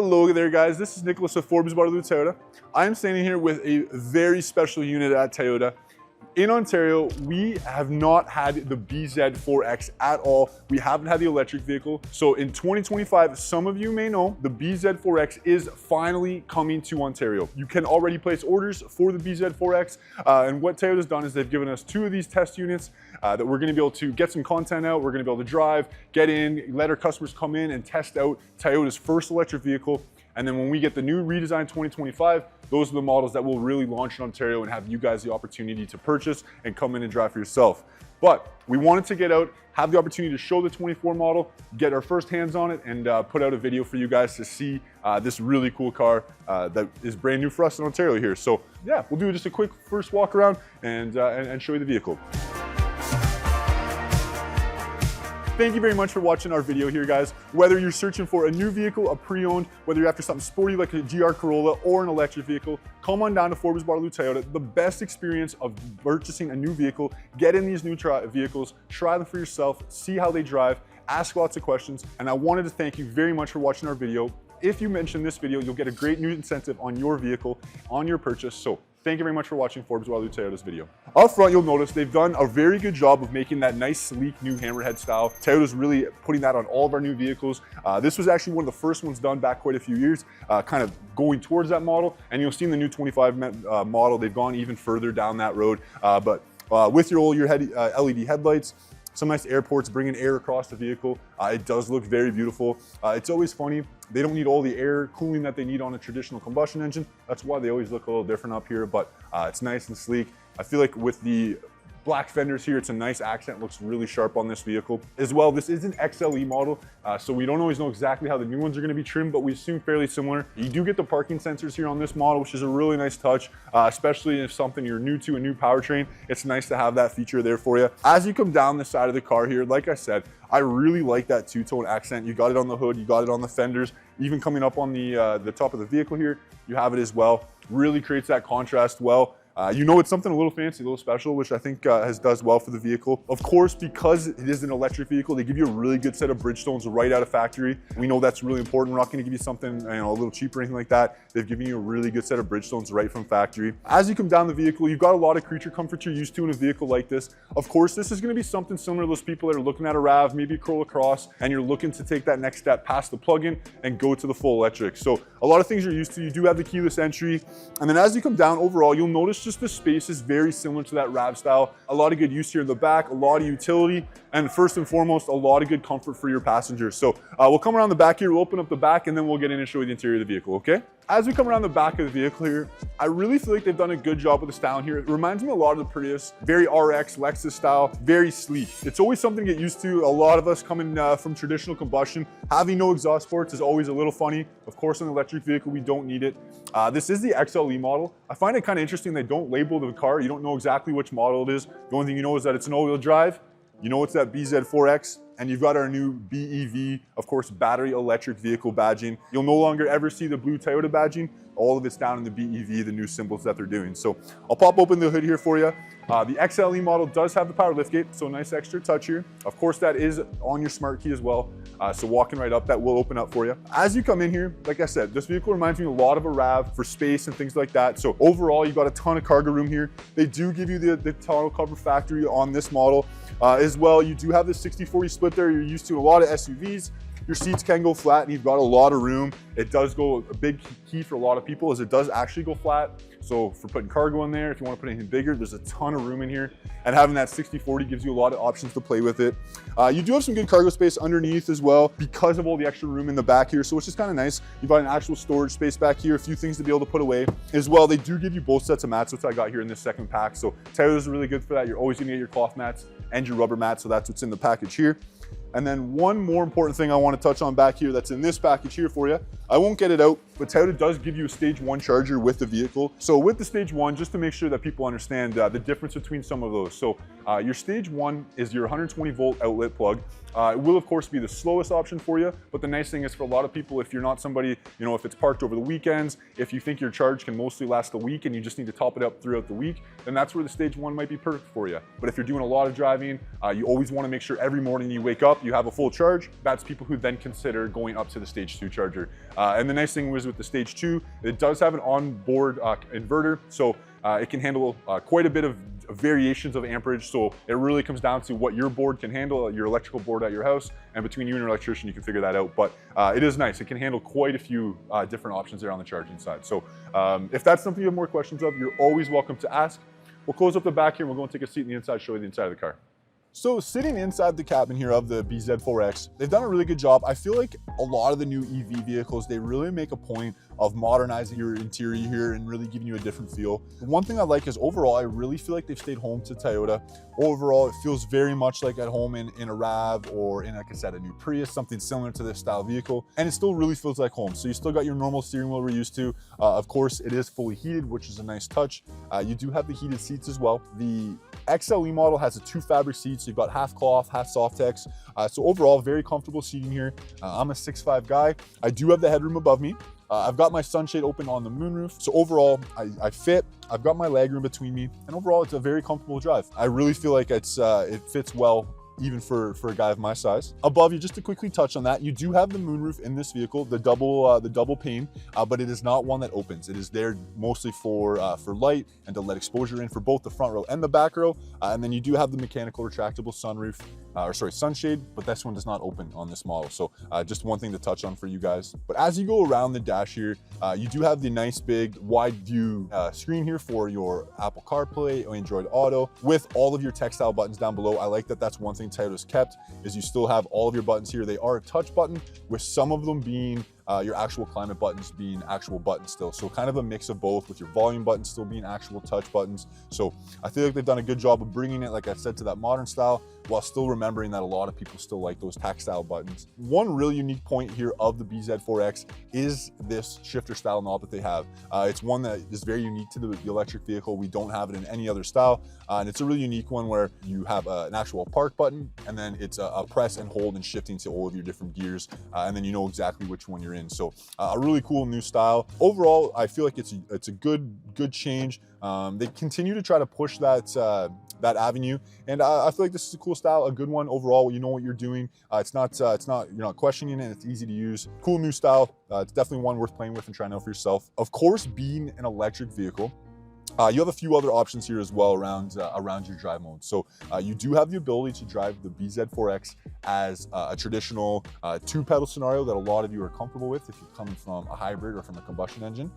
Hello there guys, this is Nicholas of Forbes Waterloo Toyota. I am standing here with a very special unit at Toyota. In Ontario, we have not had the BZ4X at all. We haven't had the electric vehicle. So in 2025, some of you may know, the BZ4X is finally coming to Ontario. You can already place orders for the BZ4X. And what Toyota's done is they've given us 2 of these test units that we're gonna be able to get some content out. We're gonna be able to drive, get in, let our customers come in and test out Toyota's first electric vehicle. And then when we get the new redesigned 2025, those are the models that will really launch in Ontario and have you guys the opportunity to purchase and come in and drive for yourself. But we wanted to get out, have the opportunity to show the 24 model, get our first hands on it, and put out a video for you guys to see this really cool car that is brand new for us in Ontario here. So yeah, we'll do just a quick first walk around and show you the vehicle. Thank you very much for watching our video here, guys. Whether you're searching for a new vehicle, a pre-owned, whether you're after something sporty like a GR Corolla or an electric vehicle, come on down to Forbes Waterloo Toyota. The best experience of purchasing a new vehicle, get in these new vehicles, try them for yourself, see how they drive, ask lots of questions. And I wanted to thank you very much for watching our video. If you mention this video, you'll get a great new incentive on your vehicle, on your purchase. So thank you very much for watching Forbes Waterloo Toyota's video. Up front, you'll notice they've done a very good job of making that nice, sleek, new hammerhead style. Toyota's really putting that on all of our new vehicles. This was actually one of the first ones done back quite a few years, kind of going towards that model. And you'll see in the new 25 model, they've gone even further down that road. But with your LED headlights, some nice airports bringing air across the vehicle. It does look very beautiful. It's always funny. They don't need all the air cooling that they need on a traditional combustion engine. That's why they always look a little different up here, but it's nice and sleek. I feel like with the black fenders here, it's a nice accent, looks really sharp on this vehicle. As well, this is an XLE model, so we don't always know exactly how the new ones are gonna be trimmed, but we assume fairly similar. You do get the parking sensors here on this model, which is a really nice touch, especially if something you're new to, a new powertrain. It's nice to have that feature there for you. As you come down the side of the car here, like I said, I really like that two-tone accent. You got it on the hood, you got it on the fenders, even coming up on the top of the vehicle here, you have it as well. Really creates that contrast well. You know, it's something a little fancy, a little special, which I think does well for the vehicle. Of course, because it is an electric vehicle, they give you a really good set of Bridgestones right out of factory. We know that's really important. We're not going to give you something, a little cheap or anything like that. They've given you a really good set of Bridgestones right from factory. As you come down the vehicle, you've got a lot of creature comfort you're used to in a vehicle like this. Of course, this is going to be something similar to those people that are looking at a RAV, maybe a Corolla Cross, and you're looking to take that next step past the plug-in and go to the full electric. So a lot of things you're used to. You do have the keyless entry. And then as you come down overall, you'll notice just the space is very similar to that RAV style. A lot of good use here in the back, a lot of utility, and first and foremost, a lot of good comfort for your passengers. So we'll come around the back here, we'll open up the back, and then we'll get in and show you the interior of the vehicle, okay? As we come around the back of the vehicle here, I really feel like they've done a good job with the style here. It reminds me a lot of the Prius, very RX, Lexus style, very sleek. It's always something to get used to. A lot of us coming from traditional combustion, having no exhaust ports is always a little funny. Of course, on an electric vehicle, we don't need it. This is the XLE model. I find it kind of interesting they don't label the car. You don't know exactly which model it is. The only thing you know is that it's an all-wheel drive. You know it's that BZ4X, and you've got our new BEV, of course, battery electric vehicle badging. You'll no longer ever see the blue Toyota badging. All of it's down in the BEV, the new symbols that they're doing. So I'll pop open the hood here for you. The XLE model does have the power liftgate, so nice extra touch here. Of course, that is on your smart key as well. So walking right up, that will open up for you. As you come in here, like I said, this vehicle reminds me a lot of a RAV for space and things like that. So overall, you've got a ton of cargo room here. They do give you the tonneau cover factory on this model. As well, you do have the 60-40 split there. You're used to a lot of SUVs. Your seats can go flat and you've got a lot of room. It does go, a big key for a lot of people is it does actually go flat. So for putting cargo in there, if you want to put anything bigger, there's a ton of room in here. And having that 60-40 gives you a lot of options to play with it. You do have some good cargo space underneath as well because of all the extra room in the back here. So which is kind of nice. You've got an actual storage space back here, a few things to be able to put away. As well, they do give you both sets of mats, which I got here in this second pack. So Toyota's really good for that. You're always gonna get your cloth mats and your rubber mats. So that's what's in the package here. And then one more important thing I want to touch on back here that's in this package here for you. I won't get it out, but Toyota does give you a stage 1 charger with the vehicle. So with the stage 1, just to make sure that people understand the difference between some of those. So your stage 1 is your 120 volt outlet plug. It will of course be the slowest option for you, but the nice thing is for a lot of people, if you're not somebody, you know, if it's parked over the weekends, if you think your charge can mostly last a week and you just need to top it up throughout the week, then that's where the stage 1 might be perfect for you. But if you're doing a lot of driving, you always want to make sure every morning you wake up, you have a full charge. That's people who then consider going up to the stage 2 charger. And the nice thing was with the stage 2, it does have an onboard inverter. So it can handle quite a bit of variations of amperage. So it really comes down to what your board can handle, your electrical board at your house, and between you and your electrician, you can figure that out. But it is nice. It can handle quite a few different options there on the charging side. So if that's something you have more questions of, you're always welcome to ask. We'll close up the back here and we'll go and take a seat in the inside, show you the inside of the car. So sitting inside the cabin here of the BZ4X, they've done a really good job. I feel like a lot of the new EV vehicles, they really make a point of modernizing your interior here and really giving you a different feel. One thing I like is overall, I really feel like they've stayed home to Toyota. Overall, it feels very much like at home in a RAV or in, like I said, a new Prius, something similar to this style vehicle. And it still really feels like home. So you still got your normal steering wheel we're used to. Of course, it is fully heated, which is a nice touch. You do have the heated seats as well. The XLE model has a 2 fabric seats. So you've got half cloth, half Softex. So overall, very comfortable seating here. I'm a 6'5" guy. I do have the headroom above me. I've got my sunshade open on the moonroof. So overall, I fit. I've got my legroom between me. And overall, it's a very comfortable drive. I really feel like it fits well, even for a guy of my size. Above you, just to quickly touch on that, you do have the moonroof in this vehicle, the double pane, but it is not one that opens. It is there mostly for light and to let exposure in for both the front row and the back row. And then you do have the mechanical retractable sunroof, sunshade, but this one does not open on this model. So just one thing to touch on for you guys. But as you go around the dash here, you do have the nice big wide view screen here for your Apple CarPlay or Android Auto with all of your textile buttons down below. I like that. That's one thing Toyota's kept, is you still have all of your buttons here. They are a touch button, with some of them being your actual climate buttons being actual buttons still. So kind of a mix of both, with your volume buttons still being actual touch buttons. So I feel like they've done a good job of bringing it, like I said, to that modern style, while still remembering that a lot of people still like those tactile buttons. One really unique point here of the BZ4X is this shifter style knob that they have. It's one that is very unique to the electric vehicle. We don't have it in any other style. And it's a really unique one where you have an actual park button, and then it's a press and hold and shifting to all of your different gears. And then you know exactly which one you're in. So a really cool new style. Overall, I feel like it's a good change. They continue to try to push that avenue, and I feel like this is a cool style, a good one overall. You know what you're doing. It's not you're not questioning it. It's easy to use. Cool new style. It's definitely one worth playing with and trying out for yourself. Of course, being an electric vehicle, you have a few other options here as well around your drive mode. So you do have the ability to drive the BZ4X as a traditional 2-pedal scenario that a lot of you are comfortable with if you're coming from a hybrid or from a combustion engine.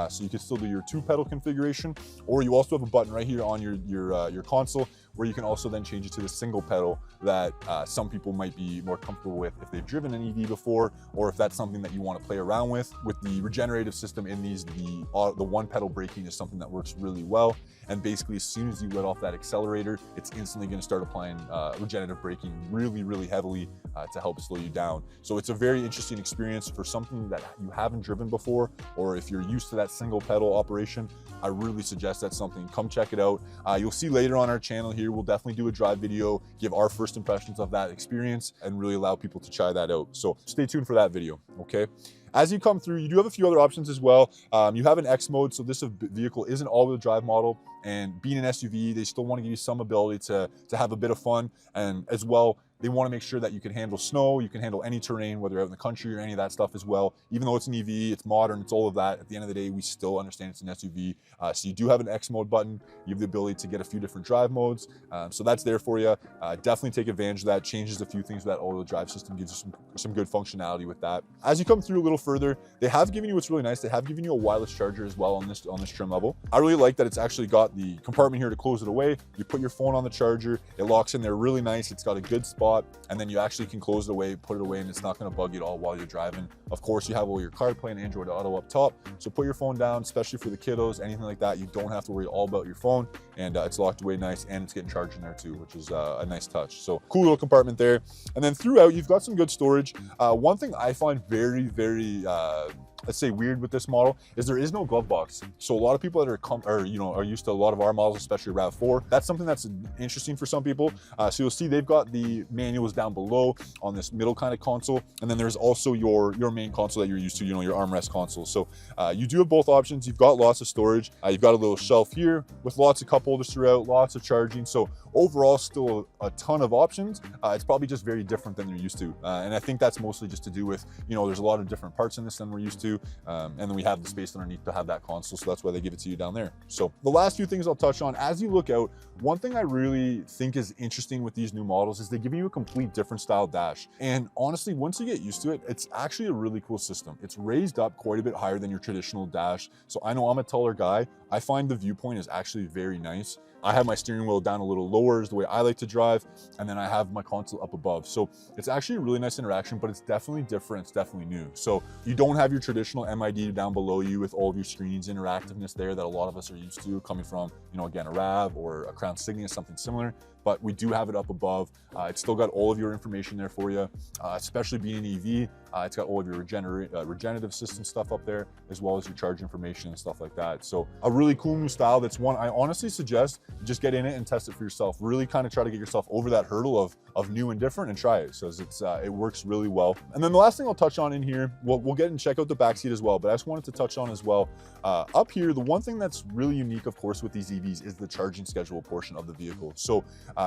So you can still do your 2-pedal configuration, or you also have a button right here on your console where you can also then change it to the single pedal that some people might be more comfortable with if they've driven an EV before, or if that's something that you want to play around with. With the regenerative system in these, the 1-pedal braking is something that works really well. And basically, as soon as you let off that accelerator, it's instantly going to start applying regenerative braking really, really heavily to help slow you down. So it's a very interesting experience for something that you haven't driven before, or if you're used to that single pedal operation. I really suggest that's something. Come check it out. You'll see later on our channel here, we'll definitely do a drive video, give our first impressions of that experience, and really allow people to try that out. So stay tuned for that video, okay? As you come through, you do have a few other options as well. You have an X mode, so this vehicle is an all-wheel drive model, and being an SUV, they still want to give you some ability to have a bit of fun, and as well, they want to make sure that you can handle snow, you can handle any terrain, whether you're out in the country or any of that stuff as well. Even though it's an EV, it's modern, it's all of that. At the end of the day, we still understand it's an SUV. So you do have an X mode button. You have the ability to get a few different drive modes. So that's there for you. Definitely take advantage of that. Changes a few things with that all-wheel drive system, gives you some good functionality with that. As you come through a little further, they have given you what's really nice. They have given you a wireless charger as well on this trim level. I really like that it's actually got the compartment here to close it away. You put your phone on the charger. It locks in there really nice. It's got a good spot. And then you actually can close it away, put it away, and it's not going to bug you at all while you're driving. Of course, you have all your CarPlay and Android Auto up top. So put your phone down, especially for the kiddos, anything like that. You don't have to worry all about your phone, and it's locked away nice, and it's getting charged in there too, which is a nice touch. So cool little compartment there. And then throughout, you've got some good storage. One thing I find very, very let's say weird with this model is there is no glove box. So a lot of people that are used to a lot of our models, especially RAV4, that's something that's interesting for some people. So you'll see they've got the manuals down below on this middle kind of console, and then there's also your main console that you're used to, you know, your armrest console. So you do have both options. You've got lots of storage. You've got a little shelf here with lots of cup holders throughout, lots of charging. So overall, still a ton of options. It's probably just very different than you're used to, and I think that's mostly just to do with, you know, there's a lot of different parts in this than we're used to, and then we have the space underneath to have that console, so that's why they give it to you down there. So the last few things I'll touch on as you look out, one thing I really think is interesting with these new models is they give you a complete different style dash, and honestly, once you get used to it, it's actually a really cool system. It's raised up quite a bit higher than your traditional dash. So I know I'm a taller guy. I find the viewpoint is actually very nice. I have my steering wheel down a little lower is the way I like to drive, and then I have my console up above. So it's actually a really nice interaction, but it's definitely different, it's definitely new. So you don't have your traditional MID down below you with all of your screens, interactiveness there that a lot of us are used to coming from, you know, again, a RAV or a Crown Signia, something similar. But we do have it up above. It's still got all of your information there for you, especially being an EV. It's got all of your regenerative system stuff up there, as well as your charge information and stuff like that. So a really cool new style. That's one I honestly suggest just get in it and test it for yourself. Really kind of try to get yourself over that hurdle of new and different and try it, so it works really well. And then the last thing I'll touch on in here, we'll get and check out the back seat as well, but I just wanted to touch on as well, up here, the one thing that's really unique, of course, with these EVs is the charging schedule portion of the vehicle. So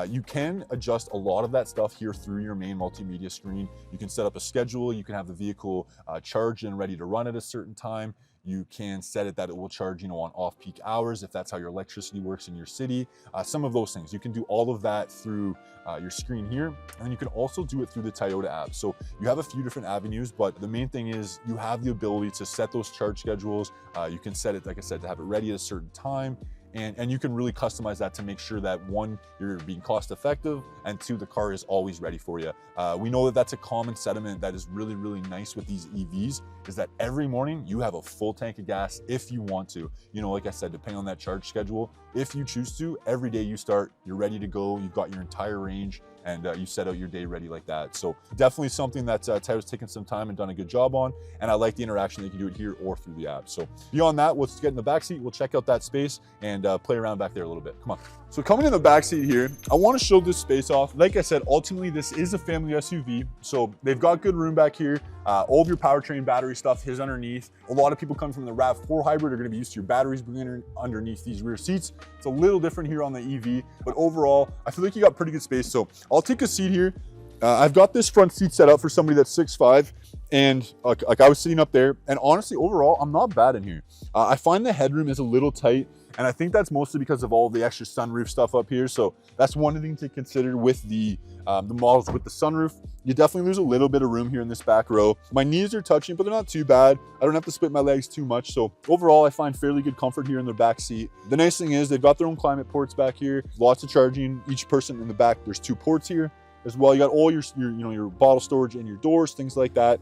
you can adjust a lot of that stuff here through your main multimedia screen. You can set up a schedule, you can have the vehicle charged and ready to run at a certain time. You can set it that it will charge, you know, on off-peak hours if that's how your electricity works in your city. Some of those things. You can do all of that through your screen here, and then you can also do it through the Toyota app. So you have a few different avenues, but the main thing is you have the ability to set those charge schedules. You can set it, like I said, to have it ready at a certain time. And you can really customize that to make sure that one, you're being cost effective, and two, the car is always ready for you. We know that that's a common sentiment that is really, really nice with these EVs, is that every morning you have a full tank of gas if you want to. You know, like I said, depending on that charge schedule, if you choose to, every day you start, you're ready to go, you've got your entire range, and you set out your day ready like that. So definitely something that Toyota's taken some time and done a good job on, and I like the interaction. You can do it here or through the app. So beyond that, let's get in the back seat. We'll check out that space and play around back there a little bit. Come on. So coming in the back seat here, I want to show this space off. Like I said, ultimately this is a family SUV, so they've got good room back here. All of your powertrain battery stuff is underneath. A lot of people come from the RAV4 hybrid are going to be used to your batteries being underneath these rear seats. It's a little different here on the EV, but overall, I feel like you got pretty good space. So I'll take a seat here. I've got this front seat set up for somebody that's 6'5", and like I was sitting up there, and honestly, overall, I'm not bad in here. I find the headroom is a little tight, and I think that's mostly because of all the extra sunroof stuff up here. So that's one thing to consider with the models with the sunroof. You definitely lose a little bit of room here in this back row. My knees are touching, but they're not too bad. I don't have to split my legs too much. So overall, I find fairly good comfort here in their back seat. The nice thing is they've got their own climate ports back here. Lots of charging. Each person in the back, there's 2 ports here as well. You got all your bottle storage in your doors, things like that.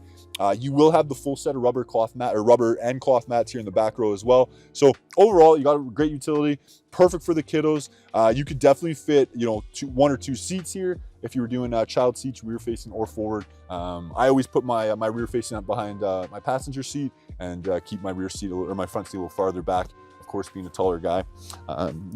You will have the full set of rubber and cloth mats here in the back row as well. So overall, you got a great utility, perfect for the kiddos. You could definitely fit, 1 or 2 seats here if you were doing child seats, rear facing or forward. I always put my rear facing up behind my passenger seat and keep my rear seat or my front seat a little farther back. Of course, being a taller guy,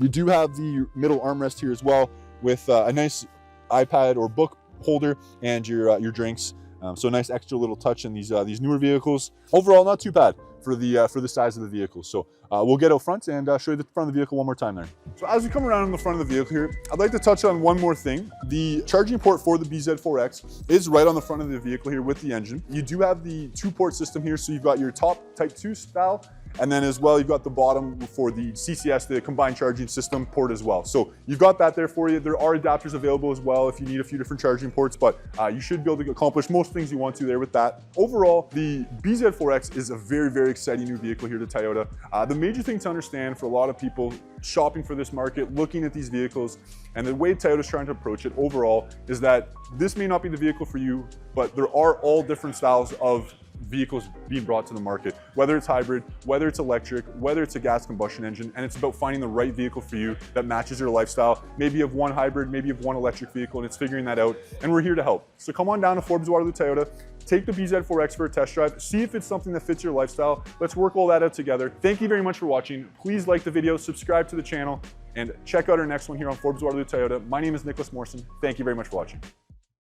you do have the middle armrest here as well with a nice iPad or book holder and your drinks. So a nice extra little touch in these newer vehicles. Overall, not too bad for the size of the vehicle. So we'll get out front and show you the front of the vehicle one more time there. So as we come around in the front of the vehicle here, I'd like to touch on one more thing. The charging port for the BZ4X is right on the front of the vehicle here with the engine. You do have the 2-port system here, so you've got your top Type 2 style, and then as well, you've got the bottom for the CCS, the combined charging system port as well. So you've got that there for you. There are adapters available as well if you need a few different charging ports, but you should be able to accomplish most things you want to there with that. Overall, the BZ4X is a very, very exciting new vehicle here to Toyota. The major thing to understand for a lot of people shopping for this market, looking at these vehicles, and the way Toyota's trying to approach it overall is that this may not be the vehicle for you, but there are all different styles of vehicles being brought to the market, whether it's hybrid, whether it's electric, whether it's a gas combustion engine, and it's about finding the right vehicle for you that matches your lifestyle. Maybe you have one hybrid, maybe you have one electric vehicle, and it's figuring that out, and we're here to help. So come on down to Forbes Waterloo Toyota, take the BZ4X for a test drive, see if it's something that fits your lifestyle. Let's work all that out together. Thank you very much for watching. Please like the video, subscribe to the channel, and check out our next one here on Forbes Waterloo Toyota. My name is Nicholas Morrison. Thank you very much for watching.